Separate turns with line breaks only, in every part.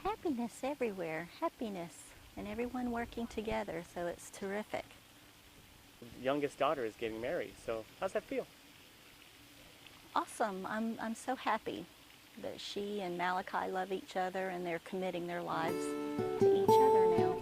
Happiness everywhere, happiness, and everyone working together, so it's terrific.
Youngest daughter is getting married, so how's that feel?
Awesome. I'm so happy that she and Malachi love each other and they're committing their lives to each other now.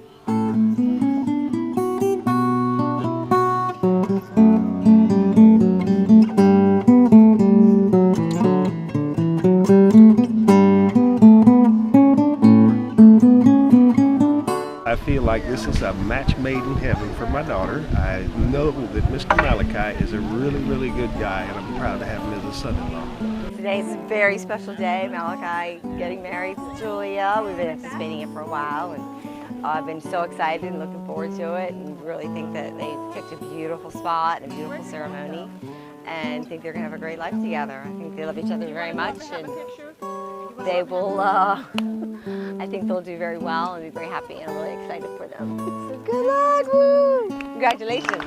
I feel like this is a match made in heaven for my daughter. I know that Mr. Malachai is a really, really good guy, and I'm proud to have him as a son-in-law.
Today's a very special day. Malachi getting married to Julia. We've been anticipating it for a while, and I've been so excited and looking forward to it, and really think that they picked a beautiful spot and a beautiful ceremony, and think they're going to have a great life together. I think they love each other very much, and they will, I think they'll do very well and be very happy, and I'm really excited for them. So good luck, woo! Congratulations.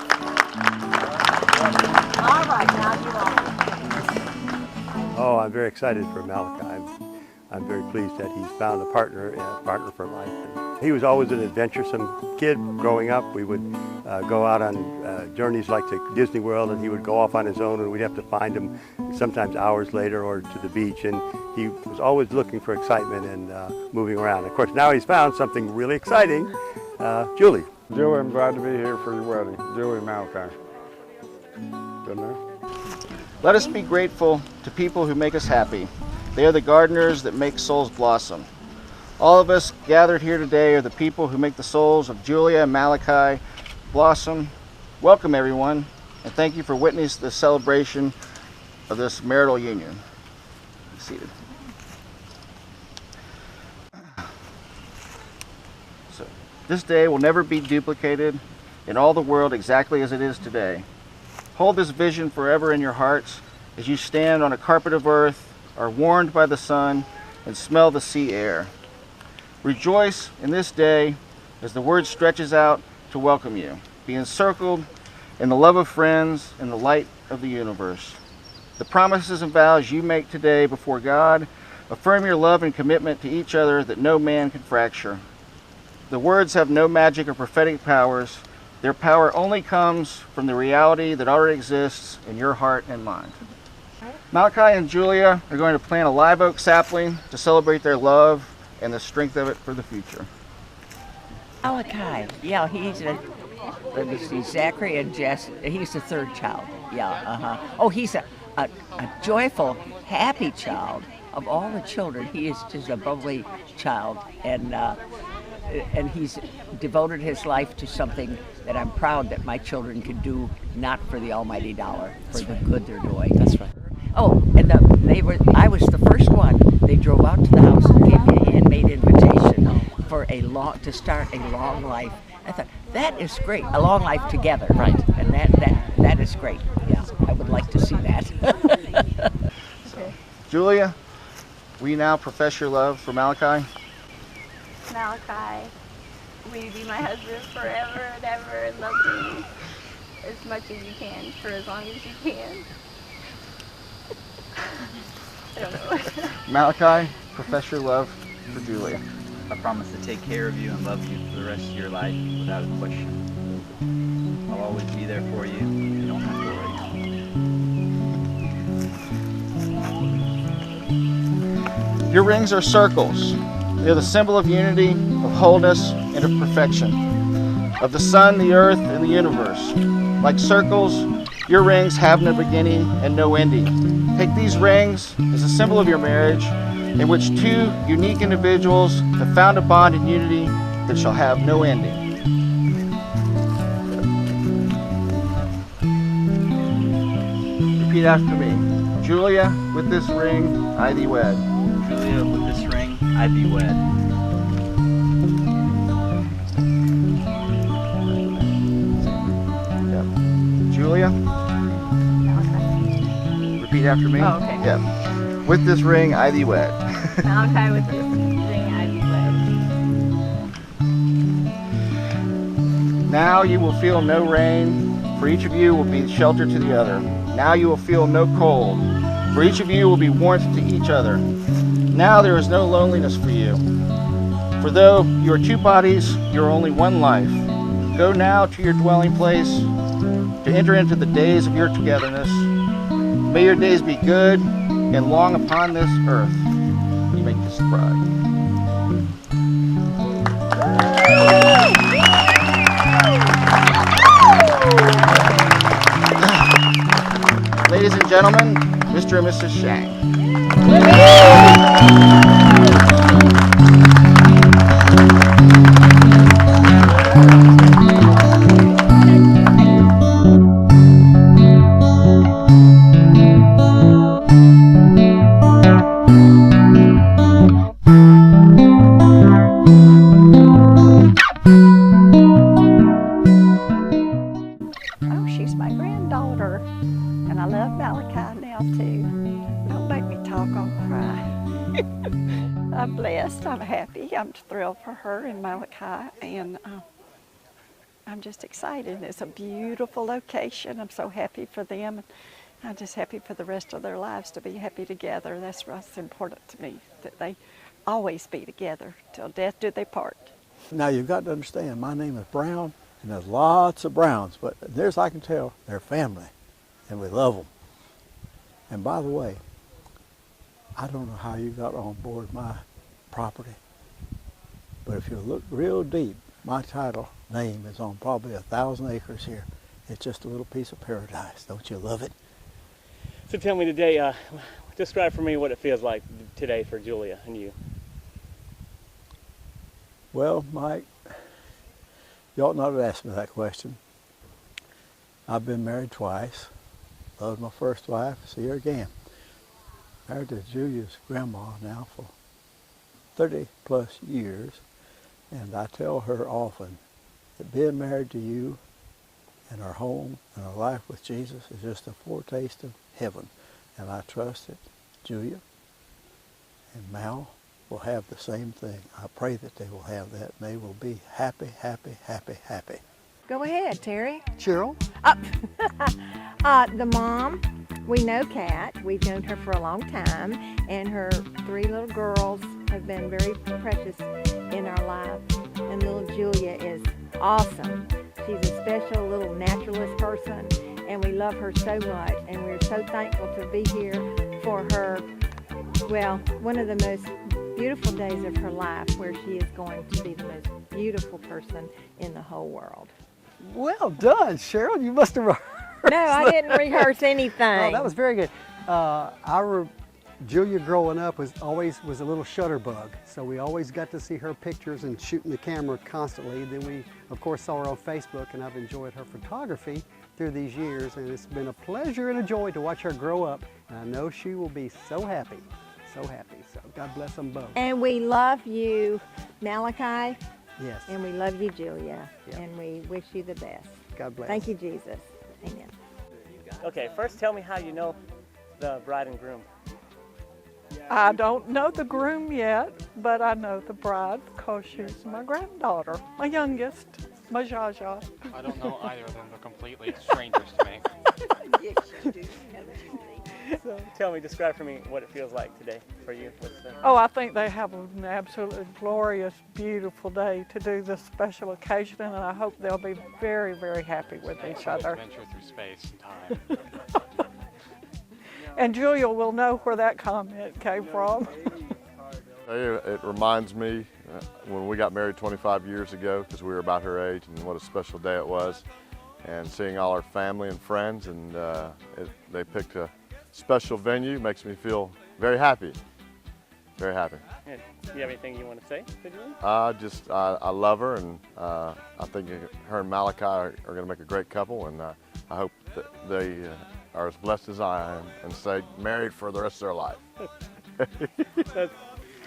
All right, now you're on.
Oh, I'm very excited for Malachi. I'm very pleased that he's found a partner for life. And he was always an adventuresome kid growing up. We would go out on journeys like to Disney World, and he would go off on his own, and we'd have to find him sometimes hours later or to the beach. And he was always looking for excitement and moving around. Of course, now he's found something really exciting. Julie.
Julie, I'm glad to be here for your wedding. Julie and Malachai. Good enough?
Let us be grateful to people who make us happy. They are the gardeners that make souls blossom. All of us gathered here today are the people who make the souls of Julia and Malachi blossom. Welcome everyone, and thank you for witnessing the celebration of this marital union. Be seated. So, this day will never be duplicated in all the world exactly as it is today. Hold this vision forever in your hearts as you stand on a carpet of earth, are warmed by the sun, and smell the sea air. Rejoice in this day as the word stretches out to welcome you. Be encircled in the love of friends and the light of the universe. The promises and vows you make today before God affirm your love and commitment to each other that no man can fracture. The words have no magic or prophetic powers. Their power only comes from the reality that already exists in your heart and mind. Malachi and Julia are going to plant a live oak sapling to celebrate their love and the strength of it for the future.
Malachi, yeah, he's let me see, Zachary and Jess, he's the third child. Yeah, Oh, he's a joyful, happy child. Of all the children, he is just a bubbly child, and he's devoted his life to something that I'm proud that my children can do, not for the almighty dollar, for the good they're doing.
That's right.
Oh, and I was the first one. They drove out to the house and gave me a handmade invitation for to start a long life. I thought, that is great, a long life together.
Right.
And that is great. Yeah, I would like to see that.
So, Julia, will you now profess your love for Malachi?
Malachi, will you be my husband forever and ever and love me as much as you can for as long as you can? I don't know.
Malachi, profess your love for Julia.
I promise to take care of you and love you for the rest of your life without a question. I'll always be there for you. You don't have to worry.
Your rings are circles. They're the symbol of unity, of wholeness, and of perfection, of the sun, the earth, and the universe. Like circles, your rings have no beginning and no ending. Take these rings as a symbol of your marriage, in which two unique individuals have found a bond in unity that shall have no ending. Repeat after me. Julia, with this ring, I thee wed.
Julia, with this ring, I thee wed.
Yep. Julia? Repeat after me.
Oh, okay.
Yep. With this ring, I thee wed.
Malachi, with this ring, I thee wed.
Now you will feel no rain, for each of you will be shelter to the other. Now you will feel no cold, for each of you will be warmth to each other. Now there is no loneliness for you. For though you are two bodies, you are only one life. Go now to your dwelling place to enter into the days of your togetherness. May your days be good and long upon this earth. You make this bride. Ladies and gentlemen, Mr. and Mrs. Shang.
Oh, she's my granddaughter, and I love Malachi now too. Don't make me talk, I'll cry. I'm blessed, I'm happy, I'm thrilled for her and Malachi, and I'm just excited. It's a beautiful location. I'm so happy for them. I'm just happy for the rest of their lives to be happy together. That's what's important to me, that they always be together till death do they part.
Now you've got to understand, my name is Brown, and there's lots of Browns, but there's, I can tell, they're family, and we love them. And by the way, I don't know how you got on board my property, but if you look real deep, my title name is on probably 1,000 acres here. It's just a little piece of paradise. Don't you love it?
So tell me today, describe for me what it feels like today for Julia and you.
Well, Mike, you ought not have asked me that question. I've been married twice. Loved my first wife, see her again. Married to Julia's grandma now for 30 plus years. And I tell her often that being married to you and our home and our life with Jesus is just a foretaste of heaven. And I trust that Julia and Mal will have the same thing. I pray that they will have that, and they will be happy, happy, happy, happy.
Go ahead, Terry.
Cheryl?
The mom, we know Kat. We've known her for a long time, and her 3 little girls have been very precious in our life. And little Julia is awesome. She's a special little naturalist person, and we love her so much, and we're so thankful to be here for her, well, one of the most beautiful days of her life, where she is going to be the most beautiful person in the whole world.
Well done, Cheryl. You must have rehearsed.
No, I didn't rehearse anything.
Oh, that was very good. Our Julia growing up was a little shutterbug, so we always got to see her pictures and shooting the camera constantly. Then we, of course, saw her on Facebook, and I've enjoyed her photography through these years, and it's been a pleasure and a joy to watch her grow up, and I know she will be so happy. So happy. So God bless them both.
And we love you, Malachi.
Yes.
And we love you, Julia.
Yeah.
And we wish you the best.
God bless.
Thank you, Jesus. Amen.
Okay, first tell me how you know the bride and groom.
I don't know the groom yet, but I know the bride because she's my granddaughter, my youngest, my Zsa Zsa.
I don't know either of them. They're completely strangers to me.
So tell me, describe for me what it feels like today for you.
Oh, I think they have an absolutely glorious, beautiful day to do this special occasion, and I hope they'll be very, very happy with each other.
Adventure through space and time.
And Julia will know where that comment came from.
It reminds me when we got married 25 years ago, because we were about her age, and what a special day it was. And seeing all our family and friends, and they picked a special venue, makes me feel very happy. Very happy.
And do you have anything you want to say to Julie?
I love her, and I think her and Malachi are going to make a great couple, and I hope that they are as blessed as I am and stay married for the rest of their life.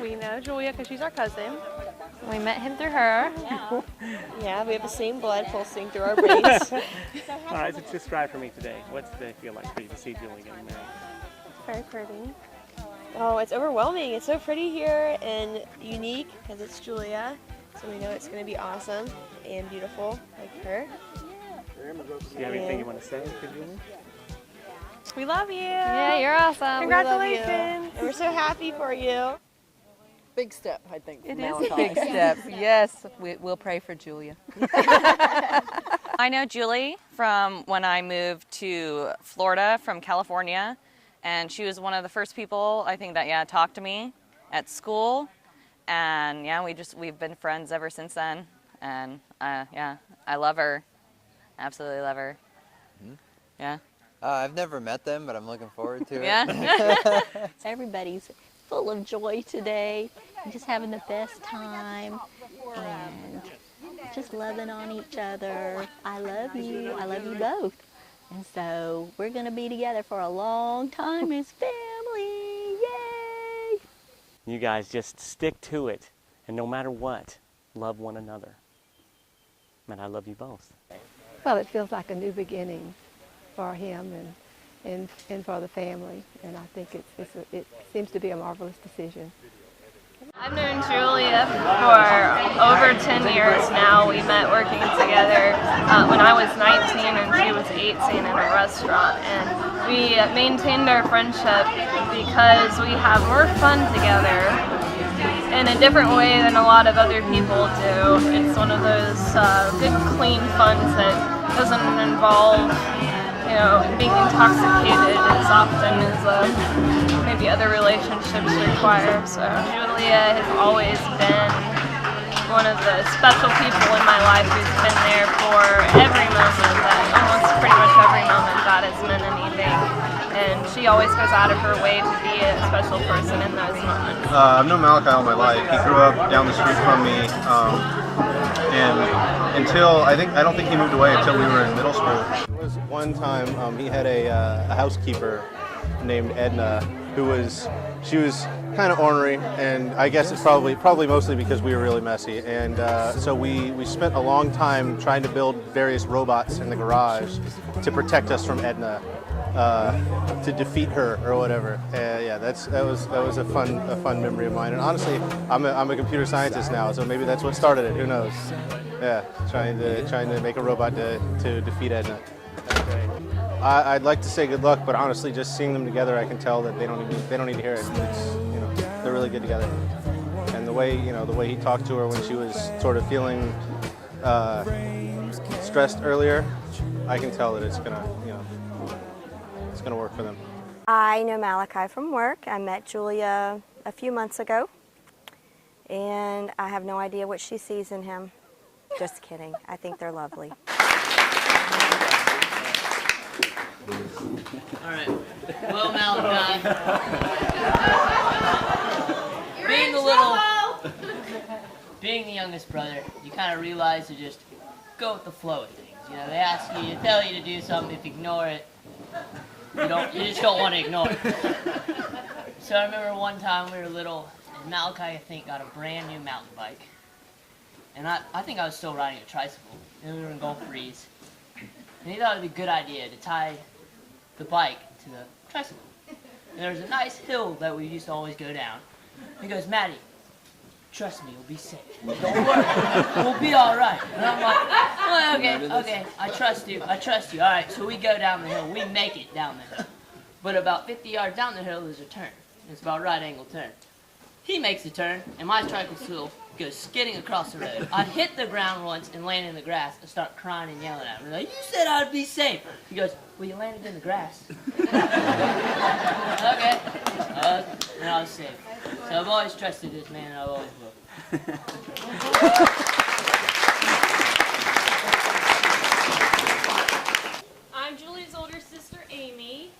We know Julia because she's our cousin. We met him through her.
Yeah, we have the same blood pulsing through our brains.
All right, so describe for me today. What's the day feel like for you to see Julie getting married?
Very pretty. Oh, it's overwhelming. It's so pretty here and unique because it's Julia. So we know it's going to be awesome and beautiful like her.
Do you have anything you want to say to Julie?
We love you.
Yeah, you're awesome.
Congratulations.
We love you.
And we're so happy for you.
big step, I think.
It
for
is
Malachai.
a big step. Yes, we'll pray for Julia.
I know Julie from when I moved to Florida from California, and she was one of the first people I think that talked to me at school, and we've been friends ever since then, and I love her, absolutely love her.
Mm-hmm.
Yeah.
I've never met them, but I'm looking forward to it.
Yeah.
Everybody's full of joy today, just having the best time, and just loving on each other. I love you both. And so we're going to be together for a long time as family. Yay!
You guys just stick to it, and no matter what, love one another. And I love you both.
Well, it feels like a new beginning for him and for the family, and I think it seems to be a marvelous decision.
I've known Julia for over 10 years now. We met working together when I was 19 and she was 18 in a restaurant. And we maintained our friendship because we have more fun together in a different way than a lot of other people do. It's one of those good, clean funs that doesn't involve being intoxicated as often as maybe other relationships require. So Julia has always been one of the special people in my life who's been there for every moment, almost pretty much every moment God has meant anything. And she always goes out of her way to be a special person in those moments.
I've known Malachai all my life. He grew up down the street from me, and I don't think he moved away until we were in middle school. There was one time he had a housekeeper named Edna she was kind of ornery, and I guess it's probably mostly because we were really messy, and so we spent a long time trying to build various robots in the garage to protect us from Edna. To defeat her or whatever. That was a fun memory of mine. And honestly, I'm a computer scientist now, so maybe that's what started it. Who knows? Yeah, trying to make a robot to defeat Edna. I'd like to say good luck, but honestly, just seeing them together, I can tell that they don't need to hear it. They're really good together. And the way he talked to her when she was sort of feeling stressed earlier, I can tell that it's gonna work for them.
I know Malachai from work. I met Julia a few months ago, and I have no idea what she sees in him. Just kidding. I think they're lovely.
All right. Well, Malachai, being the youngest brother, you kind of realize to just go with the flow of things. They ask you, tell you to do something. If you ignore it, you just don't want to ignore it. So I remember one time we were little, and Malachai, I think, got a brand new mountain bike. And I think I was still riding a tricycle, and we were in Gulf Breeze. And he thought it would be a good idea to tie the bike to the tricycle. And there was a nice hill that we used to always go down. He goes, Maddie, trust me, you'll be safe. Don't worry, we'll be all right. And I'm like, oh, okay, I trust you. All right, so we go down the hill. We make it down the hill. But about 50 yards down the hill, there's a turn. It's about a right angle turn. He makes the turn, and my tricycle goes skidding across the road. I hit the ground once and landed in the grass and start crying and yelling at him. I'm like, you said I'd be safe. He goes, well, you landed in the grass. Okay. And I was safe. So I've always trusted this man, and I've always will.
I'm Julie's older sister, Amy,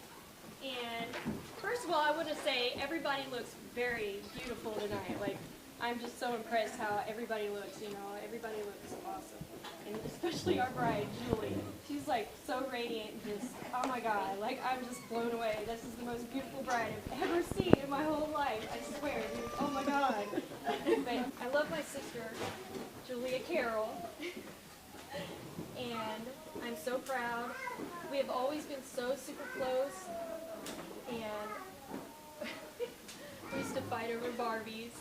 and first of all, I want to say everybody looks very beautiful tonight. Like, I'm just so impressed how everybody looks, everybody looks awesome. And especially our bride, Julie. She's like so radiant, just, oh my God, like I'm just blown away. This is the most beautiful bride I've ever seen in my whole life, I swear. Oh my God. But I love my sister, Julia Carroll, and I'm so proud. We have always been so super close, and we used to fight over Barbies.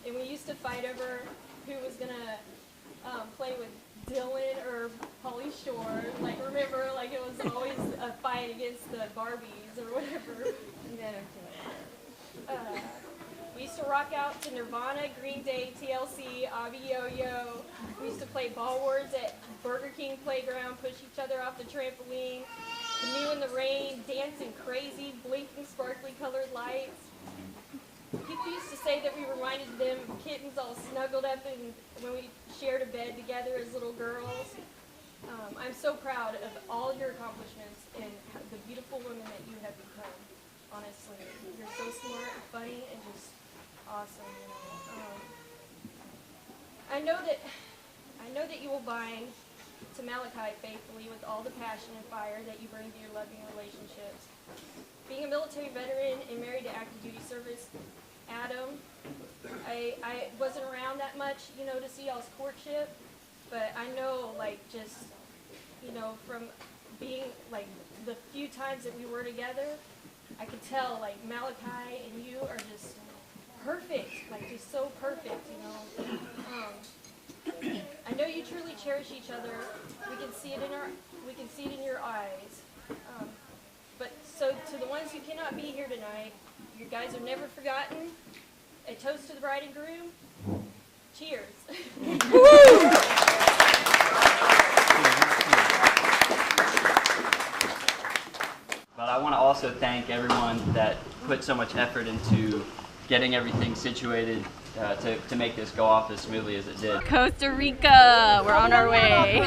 And we used to fight over who was gonna play with Dylan or Polly Shore. Like, remember, like it was always a fight against the Barbies or whatever. We used to rock out to Nirvana, Green Day, TLC, Avi Yo-Yo. We used to play Ball Wars at Burger King playground, push each other off the trampoline, canoe in the rain, dancing crazy, blinking sparkly colored lights. People used to say that we reminded them of kittens all snuggled up and when we shared a bed together as little girls. I'm so proud of all your accomplishments and the beautiful women that you have become. Honestly, you're so smart and funny and just awesome. You know? I know that you will bind to Malachai faithfully with all the passion and fire that you bring to your loving relationships. Being a military veteran and married to active duty service, Adam, I wasn't around that much, you know, to see y'all's courtship, but I know, like, just, you know, from being, like, the few times that we were together, I could tell, like, Malachai and you are just perfect, like, just so perfect, you know. I know you truly cherish each other. We can see it in your eyes. But so to the ones who cannot be here tonight, you guys are never forgotten. A toast to the bride and groom. Cheers.
But I want to also thank everyone that put so much effort into getting everything situated to make this go off as smoothly as it did.
Costa Rica, we're on our way.